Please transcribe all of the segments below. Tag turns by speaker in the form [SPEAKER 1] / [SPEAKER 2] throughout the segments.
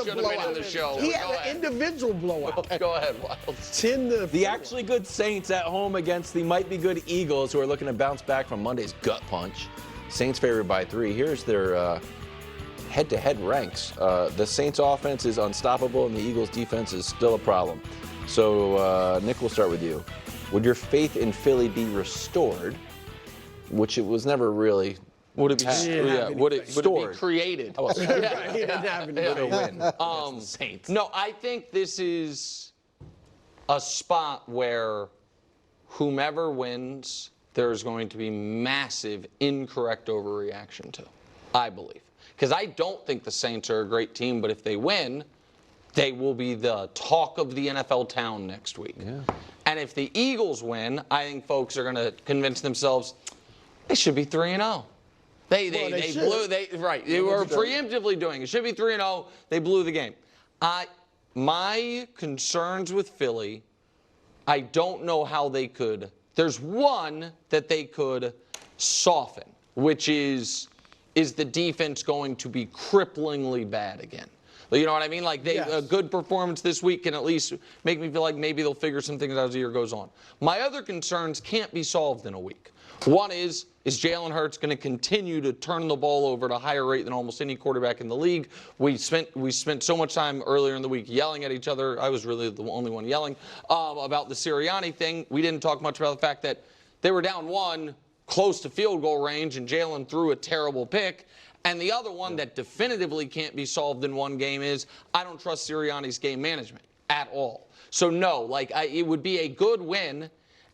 [SPEAKER 1] had a blowout.
[SPEAKER 2] The show.
[SPEAKER 1] He had an individual blowout.
[SPEAKER 2] Go ahead, Wild.
[SPEAKER 1] 10-4.
[SPEAKER 3] The actually good Saints at home against the might-be-good Eagles, who are looking to bounce back from Monday's gut punch. Saints favored by 3. Here's their head-to-head ranks. The Saints offense is unstoppable, and the Eagles defense is still a problem. So, Nick, we'll start with you. Would your faith in Philly be restored, which it was never really?
[SPEAKER 2] Would it be? Would it be created?
[SPEAKER 3] Oh, well,
[SPEAKER 1] He didn't have any
[SPEAKER 3] win. Saints.
[SPEAKER 2] No, I think this is a spot where whomever wins, there's going to be massive incorrect overreaction to, I believe. Because I don't think the Saints are a great team, but if they win, they will be the talk of the NFL town next week.
[SPEAKER 3] Yeah.
[SPEAKER 2] And if the Eagles win, I think folks are going to convince themselves they should be 3-0. They were preemptively doing it. Should be 3-0. They blew the game. My concerns with Philly, I don't know how they could. There's one that they could soften, which is the defense going to be cripplingly bad again? You know what I mean? Like a good performance this week can at least make me feel like maybe they'll figure some things out as the year goes on. My other concerns can't be solved in a week. One is Jalen Hurts going to continue to turn the ball over at a higher rate than almost any quarterback in the league? We spent so much time earlier in the week yelling at each other. I was really the only one yelling about the Sirianni thing. We didn't talk much about the fact that they were down 1, close to field goal range, and Jalen threw a terrible pick. And the other one that definitively can't be solved in one game is I don't trust Sirianni's game management at all. So no, it would be a good win,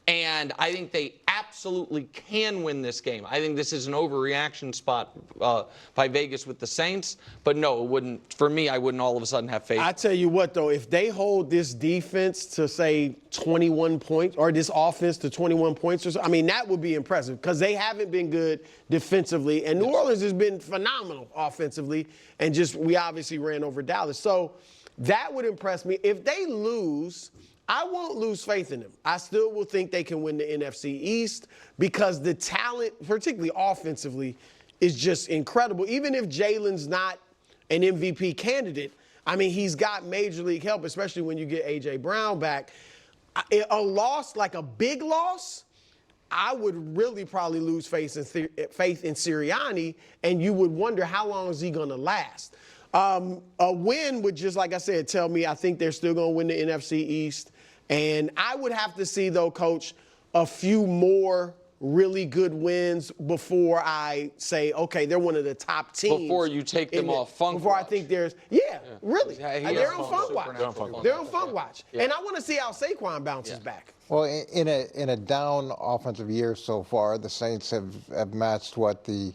[SPEAKER 2] and I think they absolutely can win this game. I think this is an overreaction spot by Vegas with the Saints, but no, it wouldn't. For me, I wouldn't all of a sudden have faith.
[SPEAKER 1] I tell you what, though, if they hold this defense to, say, 21 points, or this offense to 21 points or so, I mean, that would be impressive because they haven't been good defensively, and New Orleans has been phenomenal offensively, and we obviously ran over Dallas. So that would impress me. If they lose, I won't lose faith in them. I still will think they can win the NFC East because the talent, particularly offensively, is just incredible. Even if Jalen's not an MVP candidate, I mean, he's got major league help, especially when you get A.J. Brown back. A loss, like a big loss, I would really probably lose faith in Sirianni, and you would wonder how long is he going to last. A win would just, like I said, tell me I think they're still going to win the NFC East. And I would have to see, though, Coach, a few more really good wins before I say, okay, they're one of the top teams.
[SPEAKER 2] Before you take them off funk
[SPEAKER 1] Before
[SPEAKER 2] watch.
[SPEAKER 1] I think really. They're on funk watch. They're on funk watch. And I want to see how Saquon bounces back.
[SPEAKER 4] Well, in a down offensive year so far, the Saints have matched what the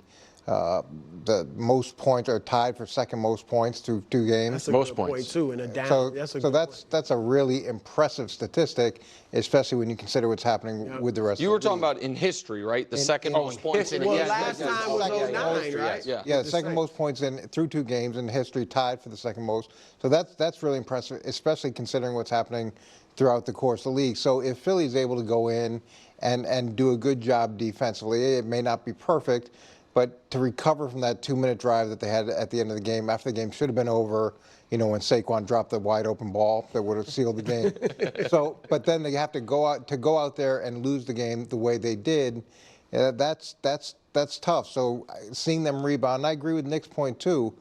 [SPEAKER 4] most points are tied for second most points through 2 games.
[SPEAKER 1] That's a
[SPEAKER 3] most
[SPEAKER 1] good
[SPEAKER 3] points.
[SPEAKER 1] point, too, in a down.
[SPEAKER 4] That's a really impressive statistic, especially when you consider what's happening with the rest of the league.
[SPEAKER 2] You were talking about in history, right? The second most points in a game.
[SPEAKER 1] Well, last time was 09, right?
[SPEAKER 4] Yeah, the second most points through 2 games in history, tied for the second most. So that's really impressive, especially considering what's happening throughout the course of the league. So if Philly's able to go in and do a good job defensively, it may not be perfect, but to recover from that 2-minute drive that they had at the end of the game, after the game should have been over, when Saquon dropped the wide open ball that would have sealed the game. But then they have to go out there and lose the game the way they did. That's tough. So seeing them rebound, and I agree with Nick's point too.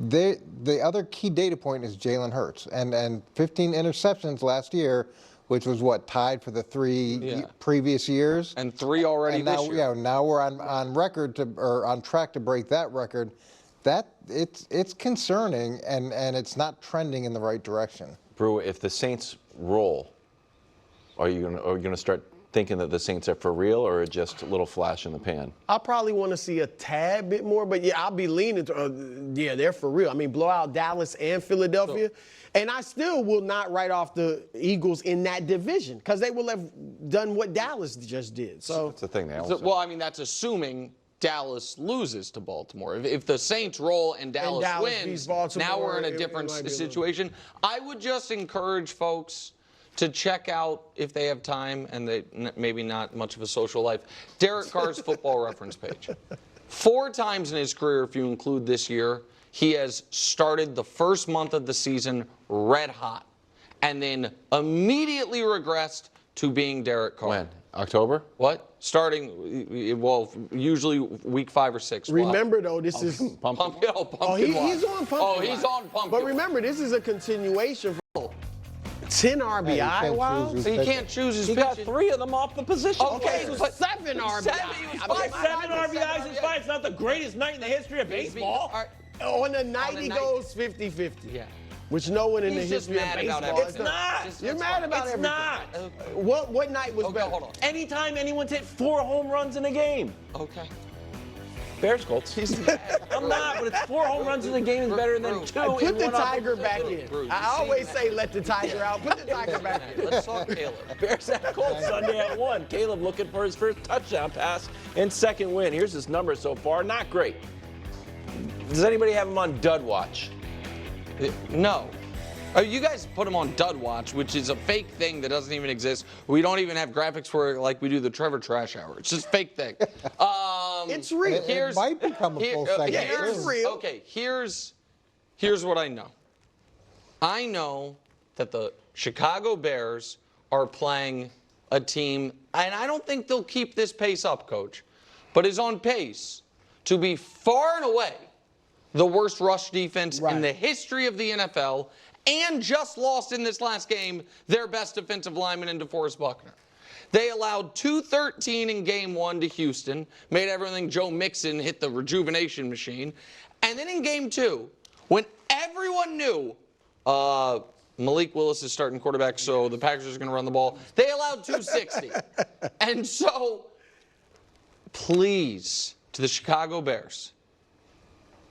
[SPEAKER 4] The other key data point is Jalen Hurts, and 15 interceptions last year, which was tied for the 3 previous years,
[SPEAKER 2] and 3 already this year.
[SPEAKER 4] Yeah, now we're on record on track to break that record. It's concerning, and it's not trending in the right direction.
[SPEAKER 3] Brew, if the Saints roll, are you going to start thinking that the Saints are for real, or just a little flash in the pan?
[SPEAKER 1] I probably want to see a tad bit more, but I'll be leaning to, they're for real. I mean, blow out Dallas and Philadelphia. And I still will not write off the Eagles in that division because they will have done what Dallas just did. So
[SPEAKER 3] that's the thing.
[SPEAKER 2] That's assuming Dallas loses to Baltimore. If the Saints roll and Dallas wins, now we're in a different situation. I would just encourage folks to check out, if they have time and they maybe not much of a social life, Derek Carr's Football Reference page. 4 times in his career, if you include this year, he has started the first month of the season red hot and then immediately regressed to being Derek Carr.
[SPEAKER 3] When? October?
[SPEAKER 2] What? Starting, well, usually week 5 or 6.
[SPEAKER 1] Remember, though, this is.
[SPEAKER 2] Pumpkin
[SPEAKER 1] He's on pumpkin.
[SPEAKER 2] Oh, he's
[SPEAKER 1] watch.
[SPEAKER 2] on pumpkin.
[SPEAKER 1] But remember, this is a continuation from 10 RBI. Wow.
[SPEAKER 2] So he can't choose his
[SPEAKER 3] He got
[SPEAKER 2] pitches.
[SPEAKER 3] 3 of them off the position.
[SPEAKER 2] Okay,
[SPEAKER 1] Okay,
[SPEAKER 2] but
[SPEAKER 1] 7 RBI.
[SPEAKER 2] he was
[SPEAKER 1] I mean,
[SPEAKER 5] 7 RBIs is fine. It's not the greatest night in the history of baseball.
[SPEAKER 1] On the night, he
[SPEAKER 2] night.
[SPEAKER 1] goes 50-50.
[SPEAKER 2] Yeah.
[SPEAKER 1] Which no one in
[SPEAKER 2] He's
[SPEAKER 1] the
[SPEAKER 2] just
[SPEAKER 1] history
[SPEAKER 2] mad
[SPEAKER 1] of
[SPEAKER 2] about
[SPEAKER 1] baseball
[SPEAKER 2] everything.
[SPEAKER 1] has
[SPEAKER 5] It's
[SPEAKER 1] done.
[SPEAKER 5] not.
[SPEAKER 1] You're mad about
[SPEAKER 5] It's
[SPEAKER 1] everything.
[SPEAKER 5] not.
[SPEAKER 1] What night was
[SPEAKER 2] Okay,
[SPEAKER 1] better?
[SPEAKER 2] hold on.
[SPEAKER 5] Anytime anyone's hit 4 home runs in a game.
[SPEAKER 2] Okay.
[SPEAKER 3] Bears, Colts.
[SPEAKER 5] I'm not, but it's 4 home runs in a game is better than 2
[SPEAKER 1] Put
[SPEAKER 5] in
[SPEAKER 1] the
[SPEAKER 5] one
[SPEAKER 1] Tiger back in.
[SPEAKER 2] Bruce,
[SPEAKER 1] I always say let the Tiger out. Put the Tiger back in.
[SPEAKER 2] Let's talk Caleb.
[SPEAKER 5] Bears at Colts Sunday at 1. Caleb looking for his first touchdown pass and second win. Here's his number so far. Not great. Does anybody have him on dud watch?
[SPEAKER 2] No. You guys put him on Dud Watch, which is a fake thing that doesn't even exist. We don't even have graphics for it like we do the Trevor Trash Hour. It's just a fake thing.
[SPEAKER 1] It's real.
[SPEAKER 4] It might become a full segment.
[SPEAKER 1] yeah, it's
[SPEAKER 4] too.
[SPEAKER 1] real.
[SPEAKER 2] Okay, here's what I know. I know that the Chicago Bears are playing a team, and I don't think they'll keep this pace up, Coach, but is on pace to be far and away the worst rush defense in the history of the NFL, and just lost in this last game their best defensive lineman in DeForest Buckner. They allowed 213 in game 1 to Houston, made everything Joe Mixon hit the rejuvenation machine. And then in game 2, when everyone knew Malik Willis is starting quarterback, so the Packers are going to run the ball, they allowed 260. And so, please, to the Chicago Bears,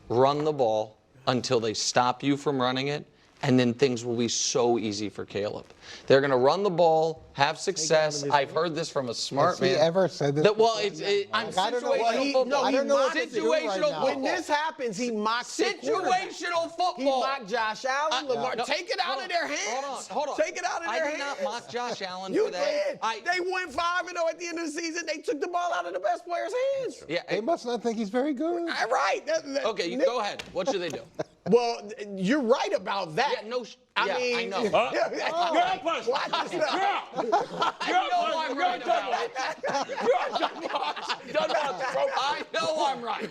[SPEAKER 2] run the ball until they stop you from running it, and then things will be so easy for Caleb. They're going to run the ball, have success. I've heard this from a smart
[SPEAKER 4] Has
[SPEAKER 2] man.
[SPEAKER 4] he ever said this?
[SPEAKER 2] I'm
[SPEAKER 4] I don't know.
[SPEAKER 2] situational football.
[SPEAKER 4] I don't know what to do right
[SPEAKER 2] Situational
[SPEAKER 4] now.
[SPEAKER 2] football.
[SPEAKER 1] When this happens, he mocks the quarterback.
[SPEAKER 2] Situational football.
[SPEAKER 1] He mocked Josh Allen, Lamar.
[SPEAKER 2] No,
[SPEAKER 1] Take it out of their hands.
[SPEAKER 2] Hold on.
[SPEAKER 1] Take it out of their hands.
[SPEAKER 2] I did not mock Josh Allen
[SPEAKER 1] You
[SPEAKER 2] for that.
[SPEAKER 1] did. They went 5-0 at the end of the season. They took the ball out of the best player's hands.
[SPEAKER 2] Yeah.
[SPEAKER 4] They must not think he's very good.
[SPEAKER 1] Right.
[SPEAKER 2] Okay, you go ahead. What should they do?
[SPEAKER 1] Well, you're right about that.
[SPEAKER 2] Yeah, no.
[SPEAKER 1] I
[SPEAKER 2] yeah,
[SPEAKER 1] mean,
[SPEAKER 2] I know.
[SPEAKER 5] Girl punch.
[SPEAKER 1] Watch yourself.
[SPEAKER 2] I know I'm right about it. I know I'm right.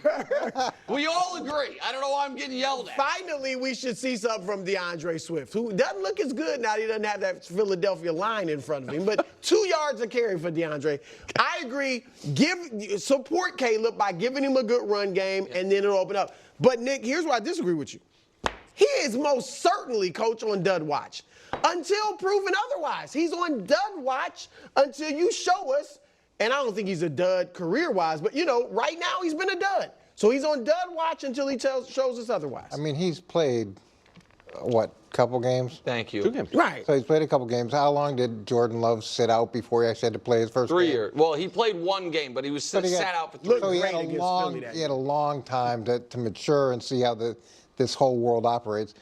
[SPEAKER 2] We all agree. I don't know why I'm getting yelled at.
[SPEAKER 1] Finally, we should see something from DeAndre Swift, who doesn't look as good now that he doesn't have that Philadelphia line in front of him. But 2 yards of carry for DeAndre. I agree. Support Caleb by giving him a good run game, and then it'll open up. But, Nick, here's where I disagree with you. He is most certainly, Coach, on dud watch until proven otherwise. He's on dud watch until you show us, and I don't think he's a dud career-wise, but, right now he's been a dud. So he's on dud watch until he shows us otherwise.
[SPEAKER 4] I mean, he's played, couple games?
[SPEAKER 2] Thank you.
[SPEAKER 3] 2 games.
[SPEAKER 1] Right.
[SPEAKER 4] So he's played a couple games. How long did Jordan Love sit out before he actually had to play his first
[SPEAKER 2] 3
[SPEAKER 4] game?
[SPEAKER 2] years. Well, he played 1 game, but he was
[SPEAKER 4] But he
[SPEAKER 2] sat
[SPEAKER 4] got-
[SPEAKER 2] out for 3
[SPEAKER 4] So he
[SPEAKER 1] Great
[SPEAKER 4] had,
[SPEAKER 1] against Philly that
[SPEAKER 4] he had a long time to mature and see how this whole world operates.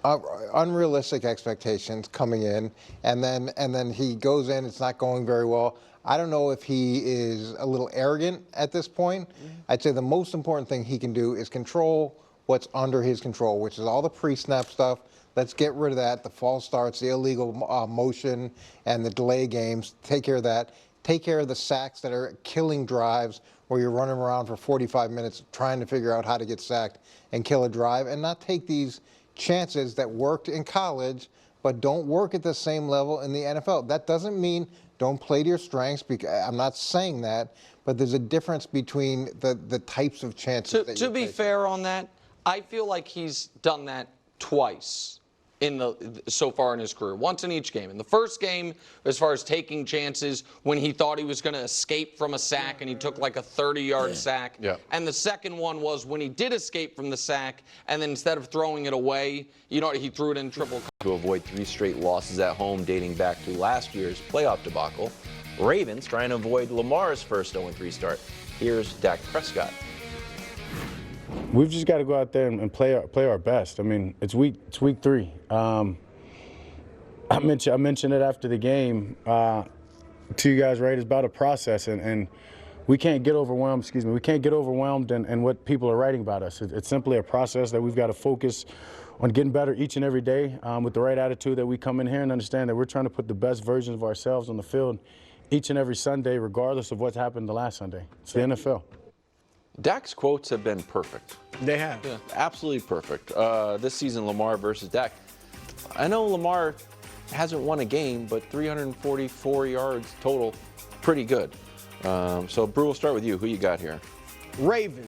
[SPEAKER 4] Unrealistic expectations coming in, and then he goes in. It's not going very well. I don't know if he is a little arrogant at this point. I'd say the most important thing he can do is control what's under his control, which is all the pre-snap stuff. Let's get rid of that. The false starts, the illegal motion, and the delay games. Take care of that. Take care of the sacks that are killing drives where you're running around for 45 minutes trying to figure out how to get sacked and kill a drive, and not take these chances that worked in college but don't work at the same level in the NFL. That doesn't mean don't play to your strengths. I'm not saying that, but there's a difference between the types of chances that
[SPEAKER 2] To
[SPEAKER 4] you're
[SPEAKER 2] be
[SPEAKER 4] taking.
[SPEAKER 2] fair on that, I feel like he's done that twice so far in his career, once in each game. In the first game, as far as taking chances, when he thought he was going to escape from a sack and he took like a 30-yard sack.
[SPEAKER 3] Yeah.
[SPEAKER 2] And the second one was when he did escape from the sack, and then instead of throwing it away, he threw it in triple coverage.
[SPEAKER 3] To avoid 3 straight losses at home dating back to last year's playoff debacle. Ravens trying to avoid Lamar's first 0-3 start. Here's Dak Prescott.
[SPEAKER 6] We've just got to go out there and play our best. I mean, it's week 3. I mentioned it after the game to you guys, right? It's about a process, and we can't get overwhelmed. Excuse me. We can't get overwhelmed in what people are writing about us. It's simply a process that we've got to focus on getting better each and every day with the right attitude, that we come in here and understand that we're trying to put the best versions of ourselves on the field each and every Sunday, regardless of what's happened the last Sunday. It's the NFL.
[SPEAKER 3] Dak's quotes have been perfect.
[SPEAKER 1] They have.
[SPEAKER 3] Yeah, absolutely perfect. This season, Lamar versus Dak. I know Lamar hasn't won a game, but 344 yards total, pretty good. So, Brew, we'll start with you. Who you got here?
[SPEAKER 1] Ravens.